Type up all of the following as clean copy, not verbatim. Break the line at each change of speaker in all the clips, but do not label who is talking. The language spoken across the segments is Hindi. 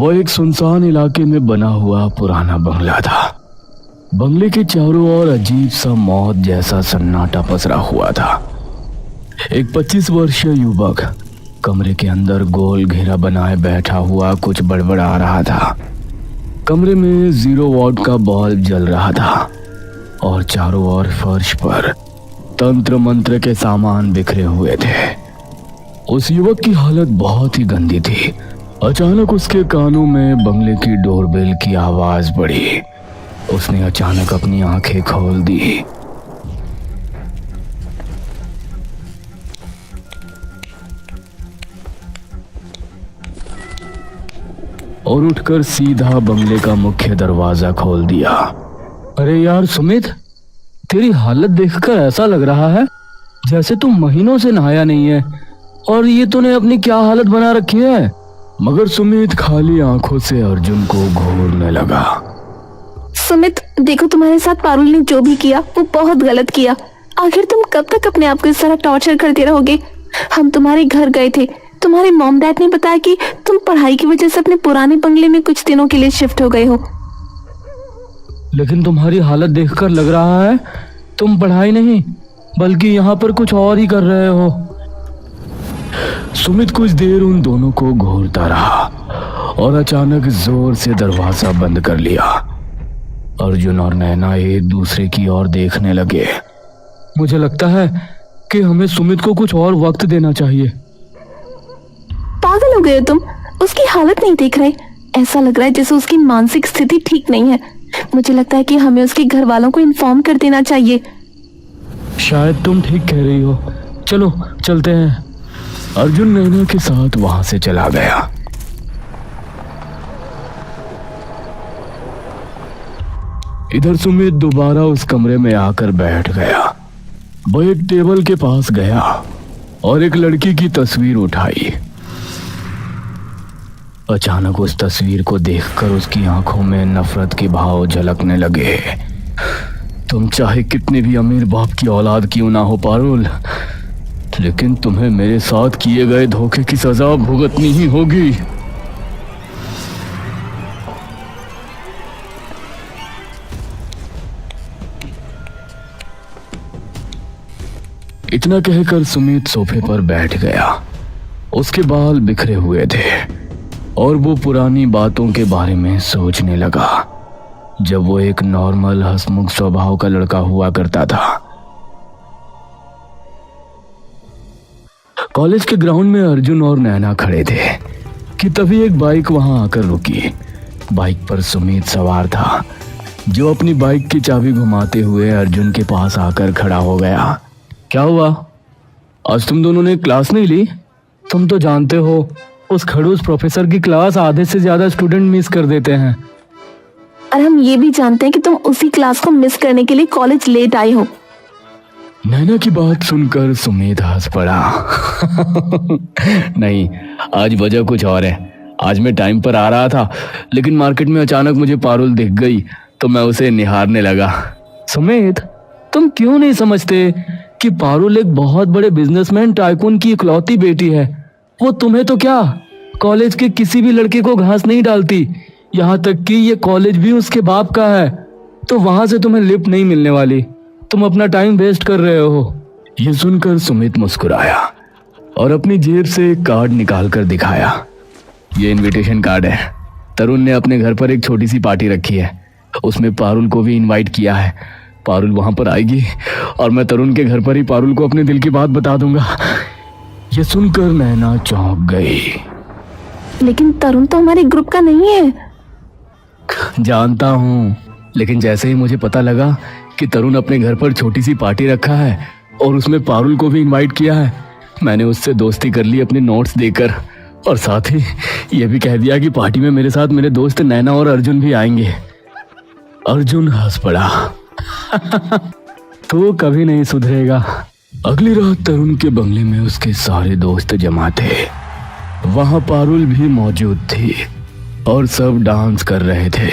वो एक सुनसान इलाके में बना हुआ पुराना बंगला था। बंगले के चारों ओर अजीब सा मौत जैसा सन्नाटा पसरा हुआ था। एक 25 वर्षीय युवक कमरे के अंदर गोल घेरा बनाए बैठा हुआ कुछ बड़बड़ा रहा था। कमरे में 0 वॉट का बल्ब जल रहा था और चारों ओर फर्श पर तंत्र मंत्र के सामान बिखरे हुए थे। उस युवक की हालत बहुत ही गंदी थी। अचानक उसके कानों में बंगले की डोरबेल की आवाज पड़ी। उसने अचानक अपनी आंखें खोल दी। और उठकर सीधा बंगले का मुख्य दरवाजा खोल दिया।
अरे यार सुमित, तेरी हालत देखकर ऐसा लग रहा है जैसे तू महीनों से नहाया नहीं है। और ये तूने अपनी क्या हालत बना रखी है।
मगर सुमित खाली आंखों से अर्जुन को घूरने लगा।
सुमित देखो, तुम्हारे साथ पारुल ने जो भी किया वो बहुत गलत किया। आखिर तुम कब तक अपने आप को इस तरह टॉर्चर करते रहोगे। हम तुम्हारे घर गए थे, तुम्हारे मॉम डैड ने बताया कि तुम पढ़ाई की वजह से अपने पुराने बंगले में कुछ दिनों के लिए शिफ्ट हो गए हो।
लेकिन तुम्हारी हालत देखकर लग रहा है तुम पढ़ाई नहीं बल्कि यहाँ पर कुछ और ही कर रहे हो।
सुमित कुछ देर उन दोनों को घूरता रहा और अचानक जोर से दरवाजा बंद कर लिया। अर्जुन और नैना एक दूसरे की ओर देखने लगे।
मुझे लगता है कि हमें सुमित को कुछ और वक्त देना चाहिए।
पागल हो गए हो तुम? उसकी हालत नहीं देख रहे? ऐसा लग रहा है जैसे उसकी मानसिक स्थिति ठीक नहीं है। मुझे लगता है कि हमें उसके घर वालों को इन्फॉर्म कर देना चाहिए।
शायद तुम ठीक कह रही हो, चलो चलते हैं।
अर्जुन नैना के साथ वहां से चला गया। इधर सुमित दोबारा उस कमरे में आकर बैठ गया। वो एक टेबल के पास गया और एक लड़की की तस्वीर उठाई। अचानक उस तस्वीर को देखकर उसकी आंखों में नफरत के भाव झलकने लगे। तुम चाहे कितने भी अमीर बाप की औलाद क्यों ना हो पारुल, लेकिन तुम्हें मेरे साथ किए गए धोखे की सजा भुगतनी ही होगी। इतना कहकर सुमित सोफे पर बैठ गया। उसके बाल बिखरे हुए थे और वो पुरानी बातों के बारे में सोचने लगा जब वो एक नॉर्मल हंसमुख स्वभाव का लड़का हुआ करता था। कॉलेज के ग्राउंड में अर्जुन और नैना खड़े थे कि तभी एक बाइक वहां आकर रुकी। बाइक पर सुमित सवार था, जो अपनी बाइक की चाबी घुमाते हुए अर्जुन के पास आकर खड़ा हो गया।
क्या हुआ? आज तुम दोनों ने क्लास नहीं ली? तुम तो जानते हो उस खड़ूस प्रोफेसर की क्लास आधे से ज्यादा स्टूडेंट मिस कर देते हैं।
और हम ये भी जानते हैं कि तुम उसी क्लास को मिस करने के लिए कॉलेज लेट आए हो।
नैना की बात सुनकर सुमित हंस पड़ा। नहीं, आज वजह कुछ और है। आज मैं टाइम पर आ रहा था, लेकिन मार्केट में अचानक मुझे पारुल दिख गई तो मैं उसे निहारने लगा।
सुमित, तुम क्यों नहीं समझते कि पारुल एक बहुत बड़े बिजनेसमैन टाइकून की इकलौती बेटी है। वो तुम्हें तो क्या, कॉलेज के किसी भी लड़के को घास नहीं डालती। यहाँ तक कि ये कॉलेज भी उसके बाप का है, तो वहां से तुम्हें लिफ्ट नहीं मिलने वाली। तुम अपना टाइम वेस्ट कर रहे हो।
ये सुनकर सुमित मुस्कुराया और अपनी जेब से एक कार्ड निकाल कर दिखाया। ये इनविटेशन कार्ड है। तरुण ने अपने घर पर एक छोटी सी पार्टी रखी है, उसमें पारुल को भी इनवाइट किया है। पारुल वहां पर आएगी और मैं तरुण के घर पर ही पारुल को अपने दिल की बात बता दूंगा। ये सुनकर नैना चौंक गई।
लेकिन तरुण तो हमारे ग्रुप का नहीं है।
जानता हूँ, लेकिन जैसे ही मुझे पता लगा कि तरुण अपने घर पर छोटी सी पार्टी रखा है और उसमें पारुल को भी इनवाइट किया है, मैंने उससे दोस्ती कर ली अपने नोट्स देकर, और साथ ही ये भी कह दिया कि पार्टी में मेरे साथ मेरे दोस्त नैना और अर्जुन भी आएंगे। अर्जुन हंस पड़ा।
तो कभी नहीं सुधरेगा।
अगली रात तरुण के बंगले में उसके सारे दोस्त जमा थे। वहां पारुल भी मौजूद थी और सब डांस कर रहे थे।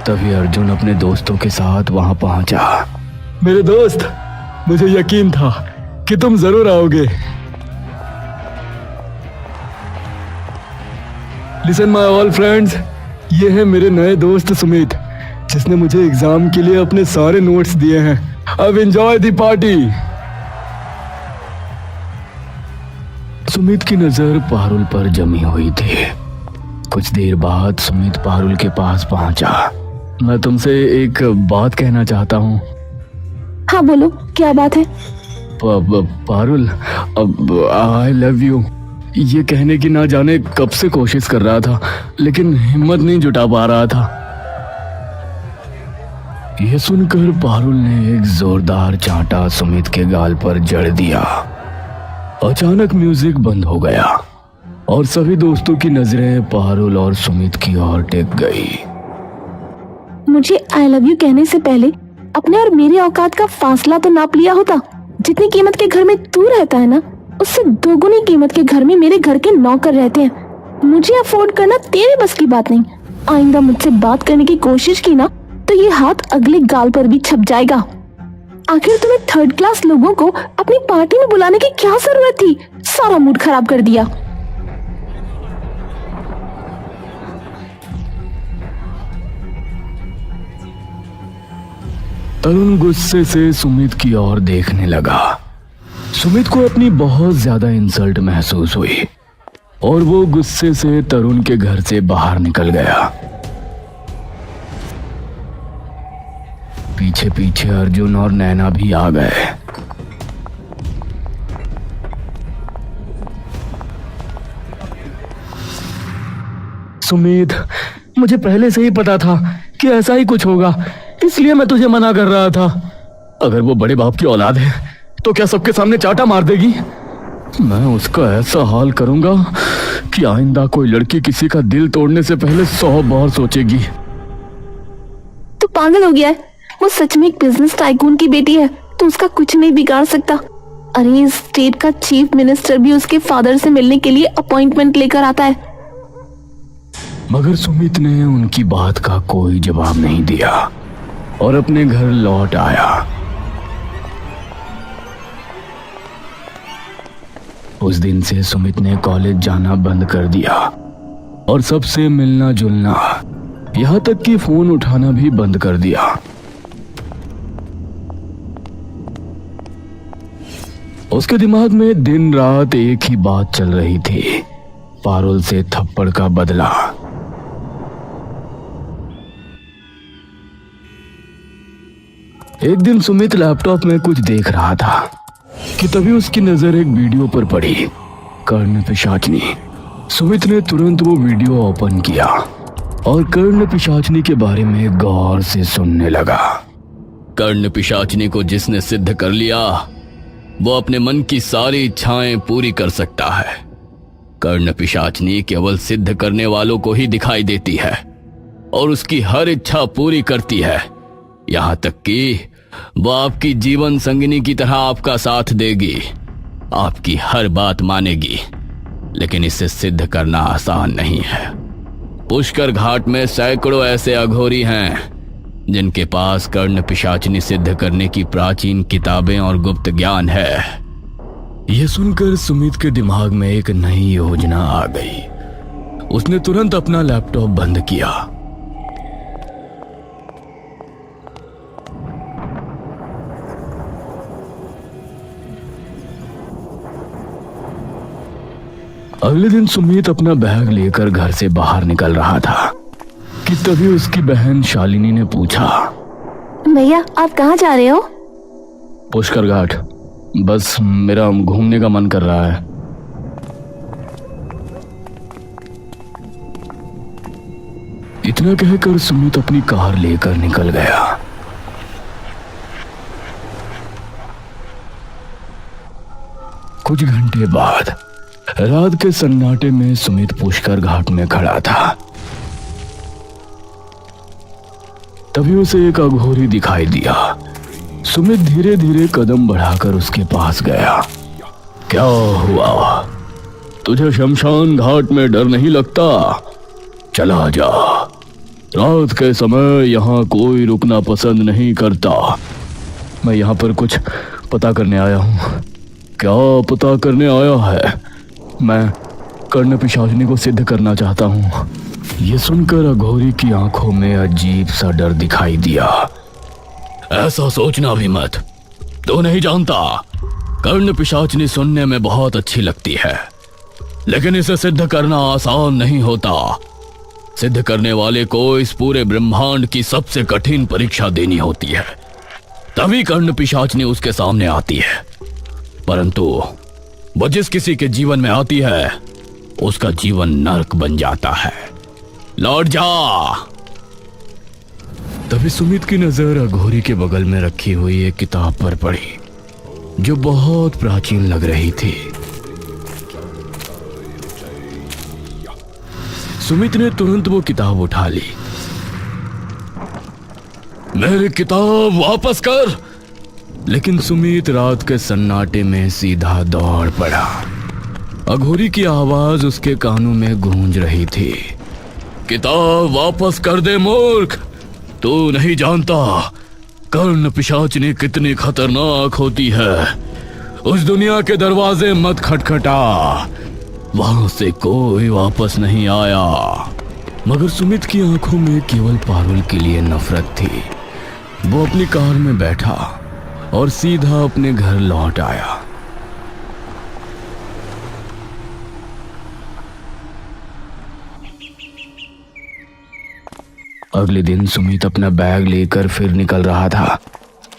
तभी अर्जुन अपने दोस्तों के साथ वहां पहुंचा।
मेरे दोस्त,
मुझे यकीन था कि तुम जरूर आओगे। लिसन माय ऑल फ्रेंड्स, ये है मेरे नए दोस्त सुमित, जिसने मुझे एग्जाम के लिए अपने सारे नोट्स दिए हैं। अब एंजॉय द पार्टी। सुमित की नजर पारुल पर जमी हुई थी। कुछ देर बाद सुमित पारुल के पास पहुंचा। मैं तुमसे एक बात कहना चाहता हूँ।
हाँ बोलो, क्या बात है?
पारुल, आई लव यू ये कहने की ना जाने कब से कोशिश कर रहा था, लेकिन हिम्मत नहीं जुटा पा रहा था। यह सुनकर पारुल ने एक जोरदार चांटा सुमित के गाल पर जड़ दिया। अचानक म्यूजिक बंद हो गया और सभी दोस्तों की नजरें पारुल और सुमित की ओर टिक गई।
मुझे आई लव यू कहने से पहले अपने और मेरे औकात का फासला तो नाप लिया होता। जितनी कीमत के घर में तू रहता है ना, उससे दोगुनी कीमत के घर में मेरे घर के नौकर रहते हैं। मुझे अफोर्ड करना तेरे बस की बात नहीं। आइंदा मुझसे बात करने की कोशिश की ना तो ये हाथ अगले गाल पर भी छप जाएगा। आखिर तुम्हें थर्ड क्लास लोगों को अपनी पार्टी में बुलाने की क्या जरूरत थी? सारा मूड खराब कर दिया।
तरुण गुस्से से सुमित की ओर देखने लगा। सुमित को अपनी बहुत ज्यादा इंसल्ट महसूस हुई और वो गुस्से से तरुण के घर से बाहर निकल गया। पीछे पीछे अर्जुन और नैना भी आ गए।
सुमित, मुझे पहले से ही पता था कि ऐसा ही कुछ होगा, इसलिए मैं तुझे मना कर रहा था।
अगर वो बड़े बाप की औलाद है तो क्या सबके सामने चाटा मार देगी? मैं उसका ऐसा हाल करूंगा कि आइंदा कोई लड़की किसी का दिल तोड़ने से पहले 100 बार सोचेगी।
तू पागल हो गया है? वो सच में एक बिजनेस टाइकून की बेटी है, तो उसका कुछ नहीं बिगाड़ सकता। अरे इस स्टेट का चीफ मिनिस्टर भी उसके फादर से मिलने के लिए अपॉइंटमेंट लेकर आता है।
मगर सुमित ने उनकी बात का कोई जवाब नहीं दिया और अपने घर लौट आया। उस दिन से सुमित ने कॉलेज जाना बंद कर दिया और सबसे मिलना जुलना, यहां तक कि फोन उठाना भी बंद कर दिया। उसके दिमाग में दिन रात एक ही बात चल रही थी, पारुल से थप्पड़ का बदला। एक दिन सुमित लैपटॉप में कुछ देख रहा था कि तभी उसकी नजर एक वीडियो पर पड़ी, कर्ण पिशाचनी। सुमित ने तुरंत वो वीडियो ओपन किया और कर्ण पिशाचनी के बारे में गौर से सुनने लगा। कर्ण पिशाचनी को जिसने सिद्ध कर लिया वो अपने मन की सारी इच्छाएं पूरी कर सकता है। कर्ण पिशाचनी केवल सिद्ध करने वालों को ही दिखाई देती है और उसकी हर इच्छा पूरी करती है, यहाँ तक कि वो आपकी जीवन संगिनी की तरह आपका साथ देगी, आपकी हर बात मानेगी। लेकिन इसे सिद्ध करना आसान नहीं है। पुष्कर घाट में सैकड़ों ऐसे अघोरी हैं जिनके पास कर्ण पिशाचनी सिद्ध करने की प्राचीन किताबें और गुप्त ज्ञान है। यह सुनकर सुमित के दिमाग में एक नई योजना आ गई। उसने तुरंत अपना लैपटॉप बंद किया। अगले दिन सुमित अपना बैग लेकर घर से बाहर निकल रहा था कि तभी उसकी बहन शालिनी ने पूछा,
भैया आप कहाँ जा रहे हो?
पुष्कर घाट, बस मेरा घूमने का मन कर रहा है। इतना कहकर सुमित अपनी कार लेकर निकल गया। कुछ घंटे बाद रात के सन्नाटे में सुमित पुष्कर घाट में खड़ा था। तभी उसे एक अघोरी दिखाई दिया। सुमित धीरे धीरे कदम बढ़ाकर उसके पास गया। क्या हुआ? तुझे शमशान घाट में डर नहीं लगता? चला जा। रात के समय यहाँ कोई रुकना पसंद नहीं करता। मैं यहाँ पर कुछ पता करने आया हूँ। क्या पता करने आया है? मैं कर्ण पिशाचिनी को सिद्ध करना चाहता हूँ। ये सुनकर अघोरी की आंखों में अजीब सा डर दिखाई दिया। ऐसा सोचना भी मत, तू नहीं जानता, कर्ण पिशाचिनी सुनने में बहुत अच्छी लगती है, लेकिन इसे सिद्ध करना आसान नहीं होता। सिद्ध करने वाले को इस पूरे ब्रह्मांड की सबसे कठिन परीक्षा देनी होती है, तभी कर्ण पिशाचिनी उसके सामने आती है। परंतु वो जिस किसी के जीवन में आती है उसका जीवन नरक बन जाता है। लौट जा। तभी सुमित की नजर अघोरी के बगल में रखी हुई एक किताब पर पड़ी जो बहुत प्राचीन लग रही थी। सुमित ने तुरंत वो किताब उठा ली। मेरी किताब वापस कर। लेकिन सुमित रात के सन्नाटे में सीधा दौड़ पड़ा। अघोरी की आवाज उसके कानों में गूंज रही थी। किताब वापस कर दे मूर्ख, तू नहीं जानता कर्ण पिशाचिनी कितनी खतरनाक होती है। उस दुनिया के दरवाजे मत खटखटा, वहां से कोई वापस नहीं आया। मगर सुमित की आंखों में केवल पारुल के लिए नफरत थी। वो अपनी कार में बैठा और सीधा अपने घर लौट आया। अगले दिन सुमित अपना बैग लेकर फिर निकल रहा था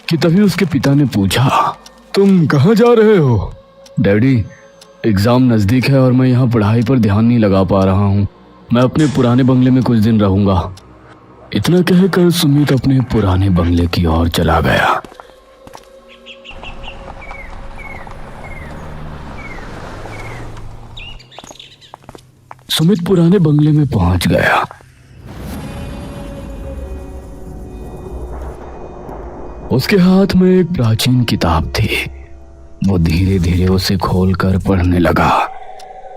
कि तभी उसके पिता ने पूछा, तुम कहाँ जा रहे हो? डैडी, एग्जाम नजदीक है और मैं यहाँ पढ़ाई पर ध्यान नहीं लगा पा रहा हूँ। मैं अपने पुराने बंगले में कुछ दिन रहूंगा। इतना कहकर सुमित अपने पुराने बंगले की ओर चला गया। सुमित पुराने बंगले में पहुंच गया। उसके हाथ में एक प्राचीन किताब थी। वो धीरे धीरे उसे खोलकर पढ़ने लगा।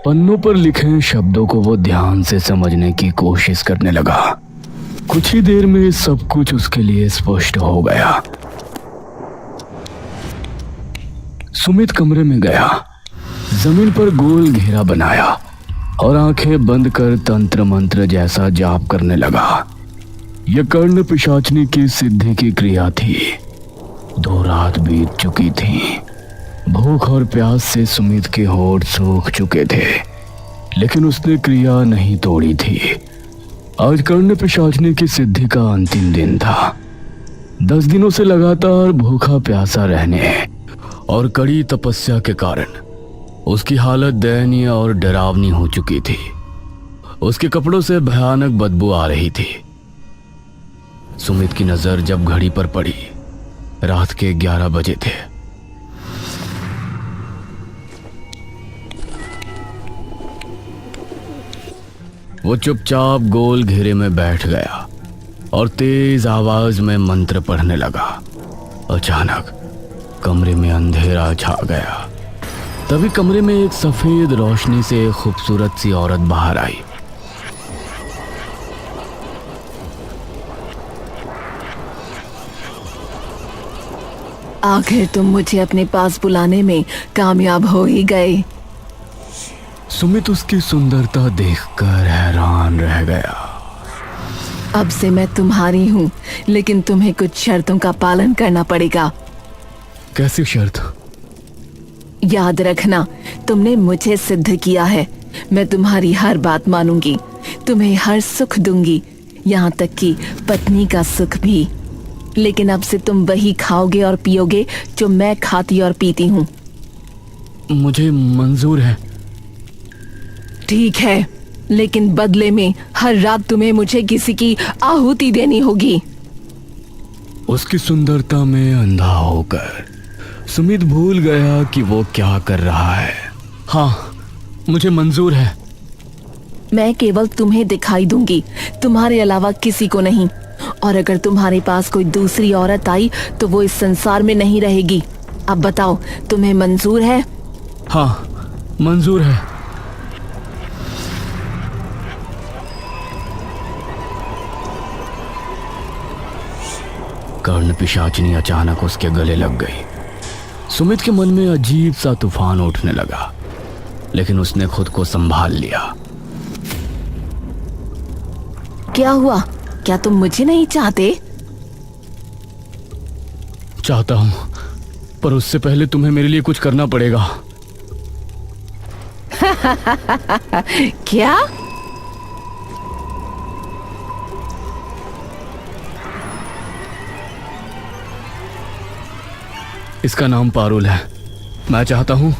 पन्नों पर लिखे शब्दों को वो ध्यान से समझने की कोशिश करने लगा। कुछ ही देर में सब कुछ उसके लिए स्पष्ट हो गया। सुमित कमरे में गया, जमीन पर गोल घेरा बनाया और आंखें बंद कर तंत्र मंत्र जैसा जाप करने लगा। यह कर्ण पिशाचिनी की सिद्धि की क्रिया थी। 2 रात बीत चुकी थी। भूख और प्यास से सुमित के होठ सूख चुके थे, लेकिन उसने क्रिया नहीं तोड़ी थी। आज कर्ण पिशाचिनी की सिद्धि का अंतिम दिन था। 10 दिनों से लगातार भूखा प्यासा रहने और कड़ी तपस्या के कारण उसकी हालत दयनीय और डरावनी हो चुकी थी। उसके कपड़ों से भयानक बदबू आ रही थी। सुमित की नजर जब घड़ी पर पड़ी, रात के 11 बजे थे। वो चुपचाप गोल घेरे में बैठ गया और तेज आवाज में मंत्र पढ़ने लगा। अचानक कमरे में अंधेरा छा गया। तभी कमरे में एक सफेद रोशनी से एक खूबसूरत सी औरत बाहर आई।
आखिर तुम मुझे अपने पास बुलाने में कामयाब हो ही गए।
सुमित उसकी सुंदरता देखकर हैरान रह गया।
अब से मैं तुम्हारी हूँ, लेकिन तुम्हें कुछ शर्तों का पालन करना पड़ेगा।
कैसी शर्त?
याद रखना, तुमने मुझे सिद्ध किया है। मैं तुम्हारी हर बात मानूंगी, तुम्हें हर सुख दूंगी, यहाँ तक कि पत्नी का सुख भी। लेकिन अब से तुम वही खाओगे और पियोगे जो मैं खाती और पीती हूँ।
मुझे मंजूर है।
ठीक है, लेकिन बदले में हर रात तुम्हें मुझे किसी की आहुति देनी होगी।
उसकी सुंदरता में अंधा होकर सुमित भूल गया कि वो क्या कर रहा है। हाँ, मुझे मंजूर है।
मैं केवल तुम्हें दिखाई दूंगी, तुम्हारे अलावा किसी को नहीं। और अगर तुम्हारे पास कोई दूसरी औरत आई तो वो इस संसार में नहीं रहेगी। अब बताओ, तुम्हें मंजूर है?
हाँ, मंजूर है। कर्ण पिशाचिनी अचानक उसके गले लग गई। सुमित के मन में अजीब सा तूफान उठने लगा, लेकिन उसने खुद को संभाल लिया।
क्या हुआ? क्या तुम मुझे नहीं चाहते?
चाहता हूं, पर उससे पहले तुम्हें मेरे लिए कुछ करना पड़ेगा।
क्या?
इसका नाम पारुल है। मैं चाहता हूं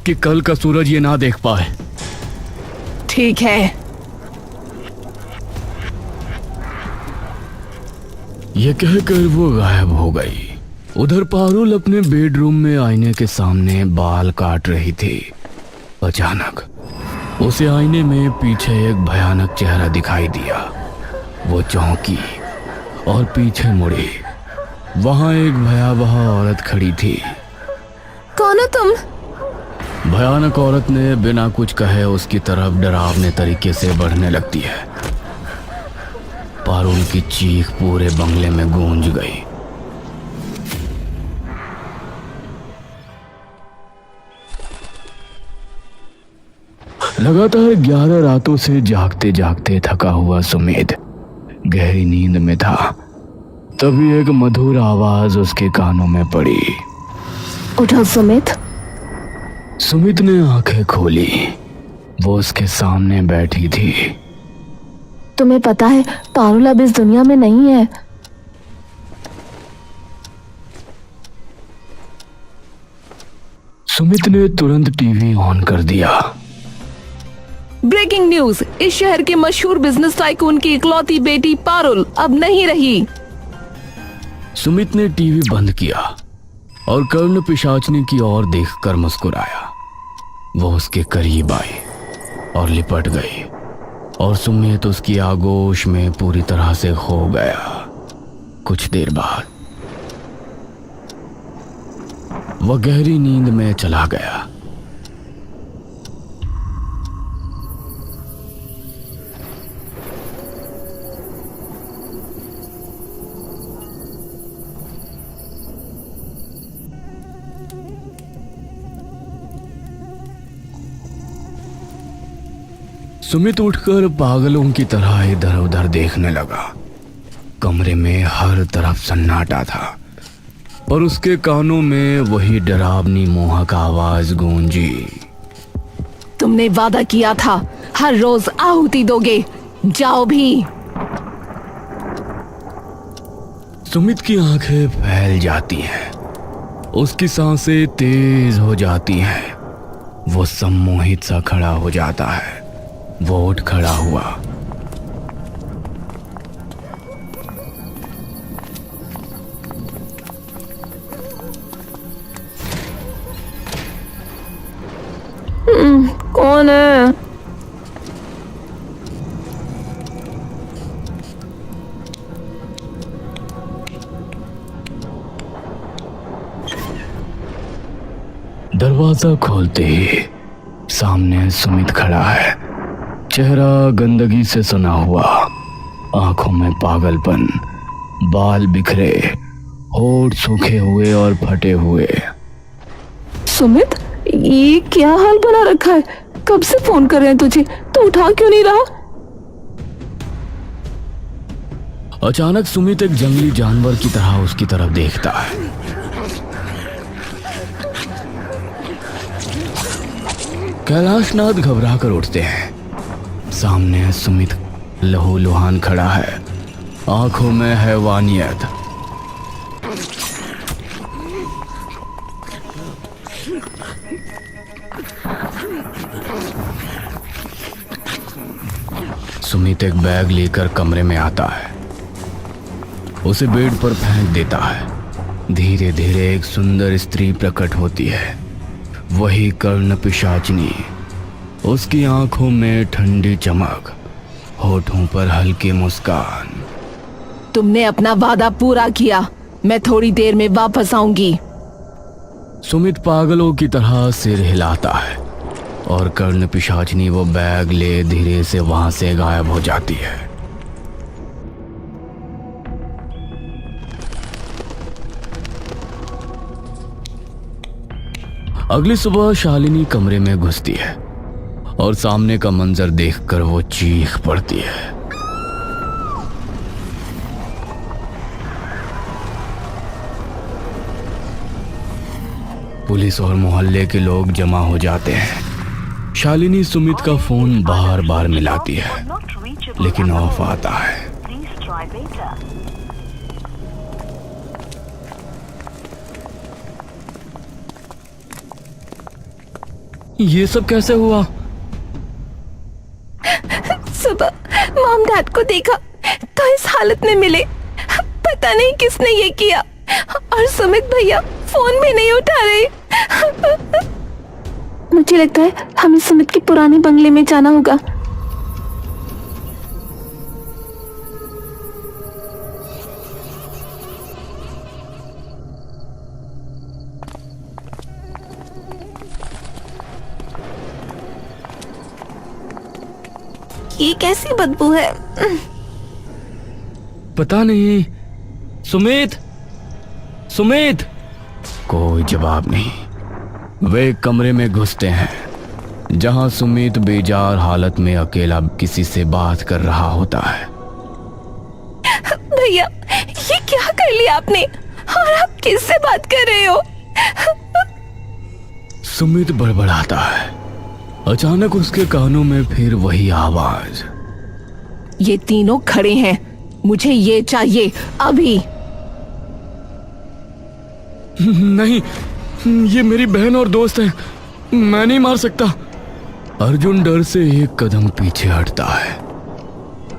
कि कल का सूरज ये ना देख पाए।
ठीक है।
ये कहकर वो गायब हो गई। उधर पारुल अपने बेडरूम में आईने के सामने बाल काट रही थी। अचानक उसे आईने में पीछे एक भयानक चेहरा दिखाई दिया। वो चौंकी और पीछे मुड़ी। वहां एक भयावह औरत खड़ी थी।
कौन हो तुम?
भयानक औरत ने बिना कुछ कहे उसकी तरफ डरावने तरीके से बढ़ने लगती है। पारुल की चीख पूरे बंगले में गूंज गई। लगातार 11 रातों से जागते जागते थका हुआ सुमित गहरी नींद में था। तभी एक मधुर आवाज उसके कानों में पड़ी।
उठो सुमित।
सुमित ने आंखें खोली। वो उसके सामने बैठी थी।
तुम्हें पता है पारुल अब इस दुनिया में नहीं है।
सुमित ने तुरंत टीवी ऑन कर दिया।
Breaking news! इस शहर के मशहूर बिजनेस टाइकून की इकलौती बेटी पारुल अब नहीं रही।
सुमित ने टीवी बंद किया और कर्ण पिशाचनी की ओर देखकर मुस्कुराया। वो उसके करीब आई और लिपट गई और सुमित उसकी आगोश में पूरी तरह से खो गया। कुछ देर बाद वह गहरी नींद में चला गया। सुमित उठकर पागलों की तरह इधर उधर देखने लगा। कमरे में हर तरफ सन्नाटा था, पर उसके कानों में वही डरावनी मोहक आवाज गूंजी।
तुमने वादा किया था हर रोज आहुति दोगे, जाओ भी।
सुमित की आंखें फैल जाती हैं, उसकी सांसें तेज हो जाती हैं। वो सम्मोहित सा खड़ा हो जाता है। वो उठ खड़ा हुआ।
कौन है?
दरवाजा खोलते ही सामने सुमित खड़ा है। चेहरा गंदगी से सना हुआ, आंखों में पागलपन, बाल बिखरे, होठ सूखे हुए और फटे हुए।
सुमित, ये क्या हाल बना रखा है? कब से फोन कर रहे हैं तुझे, तो उठा क्यों नहीं रहा?
अचानक सुमित एक जंगली जानवर की तरह उसकी तरफ देखता है। कैलाशनाथ घबरा कर उठते हैं। सामने सुमित लहूलुहान खड़ा है, आंखों में हैवानियत। सुमित एक बैग लेकर कमरे में आता है, उसे बेड पर फेंक देता है। धीरे धीरे एक सुंदर स्त्री प्रकट होती है, वही कर्ण पिशाचिनी। उसकी आंखों में ठंडी चमक, होठों पर हल्की मुस्कान।
तुमने अपना वादा पूरा किया, मैं थोड़ी देर में वापस आऊंगी।
सुमित पागलों की तरह सिर हिलाता है और कर्ण पिशाचिनी वो बैग ले धीरे से वहां से गायब हो जाती है। अगली सुबह शालिनी कमरे में घुसती है और सामने का मंजर देखकर वो चीख पड़ती है। पुलिस और मोहल्ले के लोग जमा हो जाते हैं। शालिनी सुमित का फोन बार बार मिलाती है, लेकिन ऑफ आता है।
ये सब कैसे हुआ?
सुबह मॉम डैड को देखा तो इस हालत में मिले। पता नहीं किसने ये किया, और सुमित भैया फोन भी नहीं उठा रहे। मुझे लगता है हमें सुमित के पुराने बंगले में जाना होगा। ये कैसी बदबू है?
पता नहीं। सुमित, सुमित।
कोई जवाब नहीं। वे एक कमरे में घुसते हैं जहां सुमित बेजार हालत में अकेला किसी से बात कर रहा होता है।
भैया, ये क्या कर लिया आपने? और आप किससे बात कर रहे हो?
सुमित बड़बड़ाता है। अचानक उसके कानों में फिर वही आवाज।
ये तीनों खड़े हैं, मुझे ये चाहिए अभी।
नहीं, ये मेरी बहन और दोस्त है, मैं नहीं मार सकता।
अर्जुन डर से एक कदम पीछे हटता है।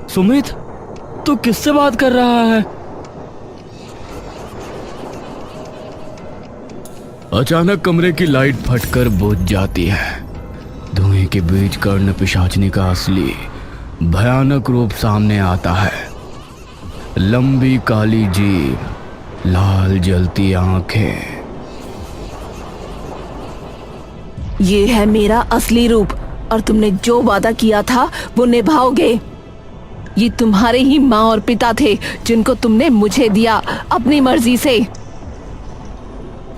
सुमित, तू किससे बात कर रहा है?
अचानक कमरे की लाइट फटकर बुझ जाती है। धुएं के बीच कर्ण पिशाचनी का असली भयानक रूप सामने आता है। लंबी काली जीभ, लाल जलती आंखें।
ये है मेरा असली रूप, और तुमने जो वादा किया था वो निभाओगे। ये तुम्हारे ही माँ और पिता थे जिनको तुमने मुझे दिया अपनी मर्जी से।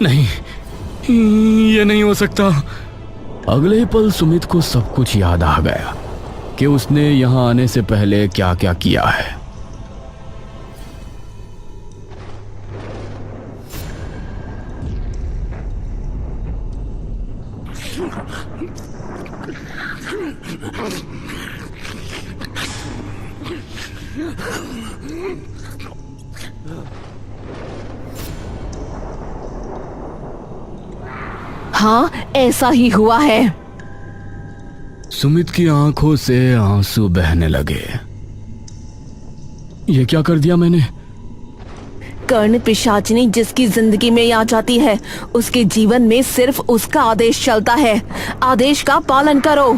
नहीं, ये नहीं हो सकता।
अगले ही पल सुमित को सब कुछ याद आ गया कि उसने यहां आने से पहले क्या क्या किया है।
हाँ, ऐसा ही हुआ है।
सुमित की आंखों से आंसू बहने लगे।
ये क्या कर दिया मैंने?
कर्ण पिशाचिनी जिसकी जिंदगी में आ जाती है, उसके जीवन में सिर्फ उसका आदेश चलता है। आदेश का पालन करो।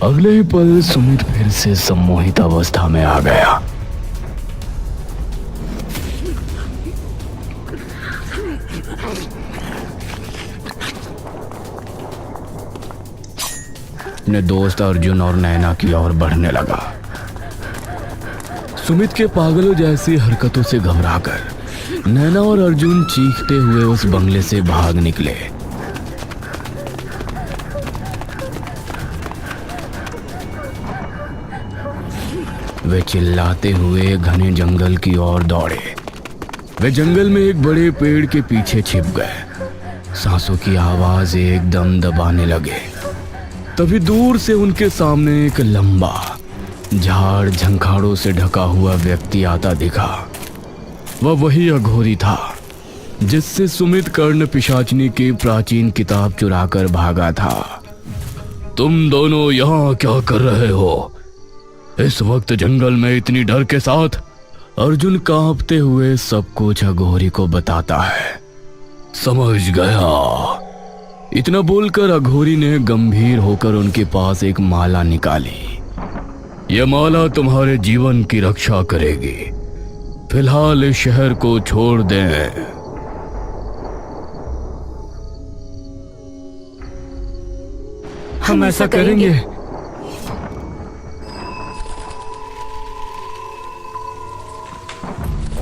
अगले ही पल सुमित फिर से सम्मोहित अवस्था में आ गया। अपने दोस्त अर्जुन और नैना की ओर बढ़ने लगा। सुमित के पागलों जैसी हरकतों से घबराकर नैना और अर्जुन चीखते हुए उस बंगले से भाग निकले। वे चिल्लाते हुए घने जंगल की ओर दौड़े। वे जंगल में एक बड़े पेड़ के पीछे छिप गए। सांसों की आवाज एकदम दबाने लगे। तभी दूर से उनके सामने एक लंबा झाड़ झंखाड़ों से ढका हुआ व्यक्ति आता दिखा। वह वही अघोरी था जिससे सुमित कर्ण पिशाचनी की प्राचीन किताब चुराकर भागा था। तुम दोनों यहाँ क्या कर रहे हो इस वक्त जंगल में इतनी डर के साथ? अर्जुन कांपते हुए सब कुछ अघोरी को बताता है। समझ गया। इतना बोलकर अघोरी ने गंभीर होकर उनके पास एक माला निकाली। यह माला तुम्हारे जीवन की रक्षा करेगी। फिलहाल इस शहर को छोड़ दें।
हम ऐसा करेंगे।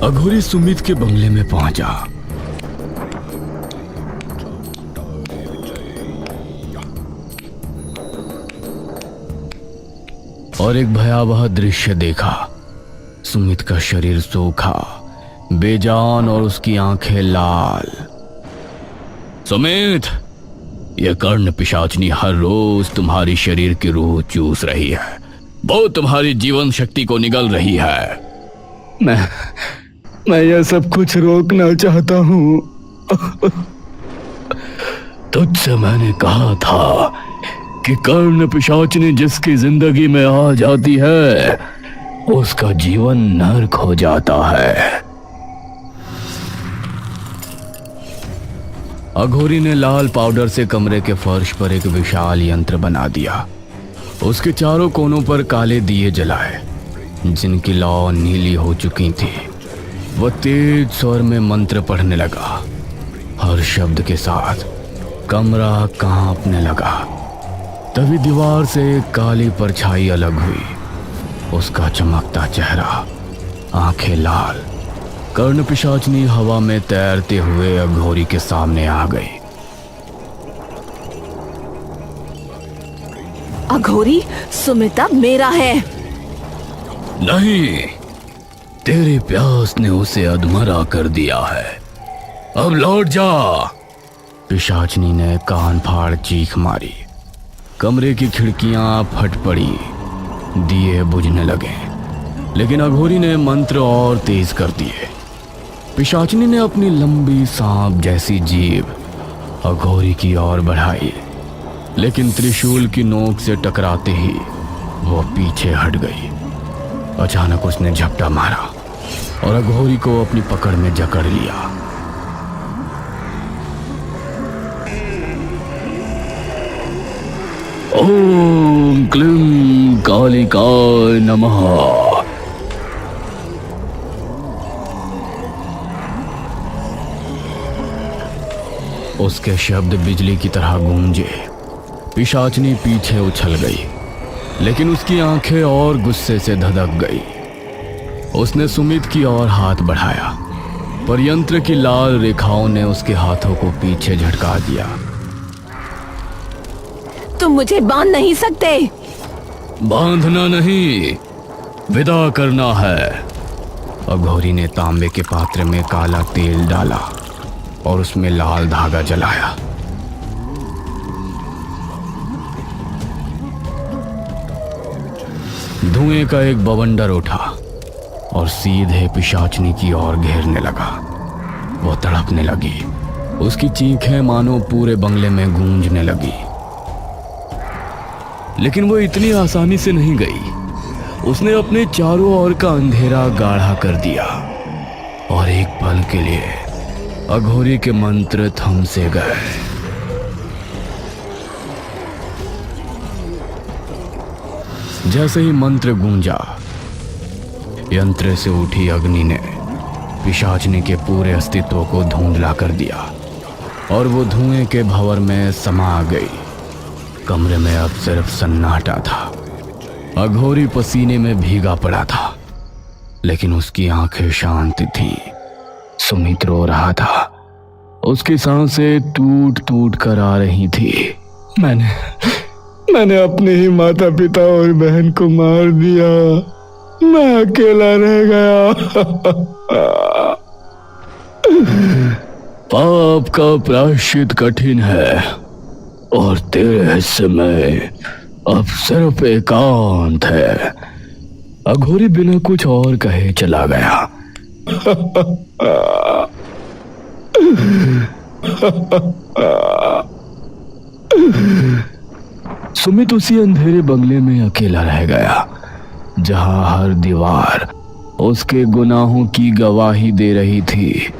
अघोरी सुमित के बंगले में पहुंचा। और एक भयावह दृश्य देखा। सुमित का शरीर सूखा, बेजान और उसकी आंखें लाल। सुमित, यह कर्ण पिशाचनी हर रोज तुम्हारी शरीर की रूह चूस रही है। वो तुम्हारी जीवन शक्ति को निगल रही है।
मैं यह सब कुछ रोकना चाहता हूँ।
तुझसे मैंने कहा था कि कर्ण पिशाचनी जिसकी जिंदगी में आ जाती है उसका जीवन नर्क हो जाता है। अघोरी ने लाल पाउडर से कमरे के फर्श पर एक विशाल यंत्र बना दिया। उसके चारों कोनों पर काले दिए जलाए जिनकी लौ नीली हो चुकी थी। वह तेज स्वर में मंत्र पढ़ने लगा। हर शब्द के साथ कमरा कांपने लगा। तभी दीवार से एक काली परछाई अलग हुई। उसका चमकता चेहरा, आंखें लाल, कर्ण पिशाचनी हवा में तैरते हुए अघोरी के सामने आ गई।
अघोरी, सुमिता मेरा है।
नहीं, तेरी प्यास ने उसे अधमरा कर दिया है। अब लौट जा। पिशाचनी ने कान फाड़ चीख मारी। कमरे की खिड़कियां फट पड़ी, दिए बुझने लगे। लेकिन अघोरी ने मंत्र और तेज कर दिए। पिशाचनी ने अपनी लंबी सांप जैसी जीभ अघोरी की ओर बढ़ाई, लेकिन त्रिशूल की नोक से टकराते ही वो पीछे हट गई। अचानक उसने झपटा मारा और अघोरी को अपनी पकड़ में जकड़ लिया। ओम क्लीं कालिकाय नमः। उसके शब्द बिजली की तरह गूंजे। पिशाचनी पीछे उछल गई, लेकिन उसकी आंखें और गुस्से से धधक गई। उसने सुमित की ओर हाथ बढ़ाया, पर यंत्र की लाल रेखाओं ने उसके हाथों को पीछे झटका दिया।
तुम मुझे बांध नहीं सकते।
बांधना नहीं, विदा करना है। अघोरी ने तांबे के पात्र में काला तेल डाला और उसमें लाल धागा जलाया। धुएं का एक बवंडर उठा और सीधे पिशाचनी की ओर घेरने लगा। वो तड़पने लगी। उसकी चीखें मानो पूरे बंगले में गूंजने लगी। लेकिन वो इतनी आसानी से नहीं गई। उसने अपने चारों ओर का अंधेरा गाढ़ा कर दिया और एक पल के लिए अघोरी के मंत्र थम से गए। जैसे ही मंत्र गूंजा, यंत्र से उठी अग्नि ने पिशाचनी के पूरे अस्तित्व को धुंधला कर दिया और वो धुएं के भंवर में समा गई। कमरे में अब सिर्फ सन्नाटा था। अघोरी पसीने में भीगा पड़ा था, लेकिन उसकी आंखें शांत थी। सुमित रो रहा था। उसकी सांसें टूट टूट कर आ रही थी।
मैंने अपने ही माता पिता और बहन को मार दिया। मैं अकेला रह गया।
पाप का प्रायश्चित कठिन है और तेरे हिस्से में अब सिर्फ एकांत है। अघोरी बिना कुछ और कहे चला गया। सुमित उसी अंधेरे बंगले में अकेला रह गया, जहां हर दीवार उसके गुनाहों की गवाही दे रही थी।